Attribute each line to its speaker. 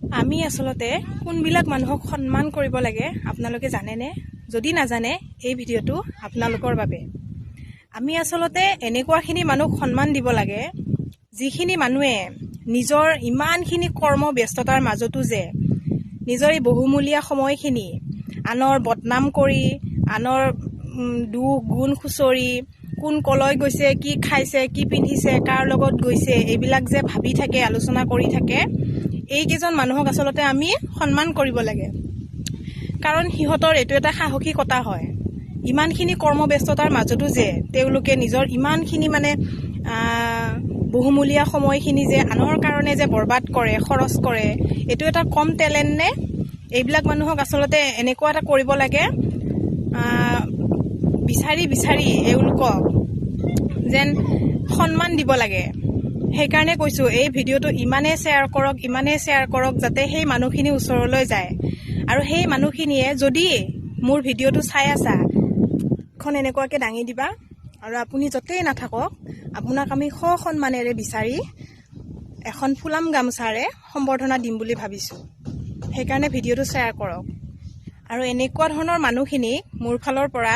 Speaker 1: আমি আসলতে কোনবিলাক মানুহক সন্মান কৰিব লাগে আপোনালোকে জানেনে? যদি নাজানে এই ভিডিঅ'টো আপোনালোকৰ বাবে। আমি আসলতে এনেকুৱাখিনি মানুহক সন্মান দিব লাগে যিখিনি মানুহে নিজৰ ইমানখিনি কৰ্ম ব্যস্ততাৰ মাজতো যে নিজৰ এই বহুমূলীয়া সময়খিনি আনৰ বদনাম কৰি, আনৰ দুখ গুণ খুচৰি, কোন কলৈ গৈছে, কি খাইছে, কি পিন্ধিছে, কাৰ লগত গৈছে, এইবিলাক যে ভাবি থাকে, আলোচনা কৰি থাকে, এইকেইজন মানুহক আচলতে আমি সন্মান কৰিব লাগে। কাৰণ সিহঁতৰ এইটো এটা সাহসিকতা হয়। ইমানখিনি কৰ্মব্যস্ততাৰ মাজতো যে তেওঁলোকে নিজৰ ইমানখিনি বহুমূলীয়া সময়খিনি যে আনৰ কাৰণে যে বৰবাদ কৰে, খৰচ কৰে, এইটো এটা কম টেলেণ্ট নে? এইবিলাক মানুহক আচলতে এনেকুৱা এটা কৰিব লাগে, বিচাৰি বিচাৰি এওঁলোকক যেন সন্মান দিব লাগে। সেইকাৰণে কৈছোঁ, এই ভিডিঅ'টো ইমানেই শ্বেয়াৰ কৰক যাতে সেই মানুহখিনি ওচৰলৈ যায়। আৰু সেই মানুহখিনিয়ে যদি মোৰ ভিডিঅ'টো চাই আছা, এখন এনেকুৱাকৈ দাঙি দিবা, আৰু আপুনি য'তেই নাথাকক আপোনাক আমি সন্মানেৰে বিচাৰি এখন ফুলাম গামোচাৰে সম্বৰ্ধনা দিম বুলি ভাবিছোঁ। সেইকাৰণে ভিডিঅ'টো শ্বেয়াৰ কৰক। আৰু এনেকুৱা ধৰণৰ মানুহখিনিক মোৰ ফালৰ পৰা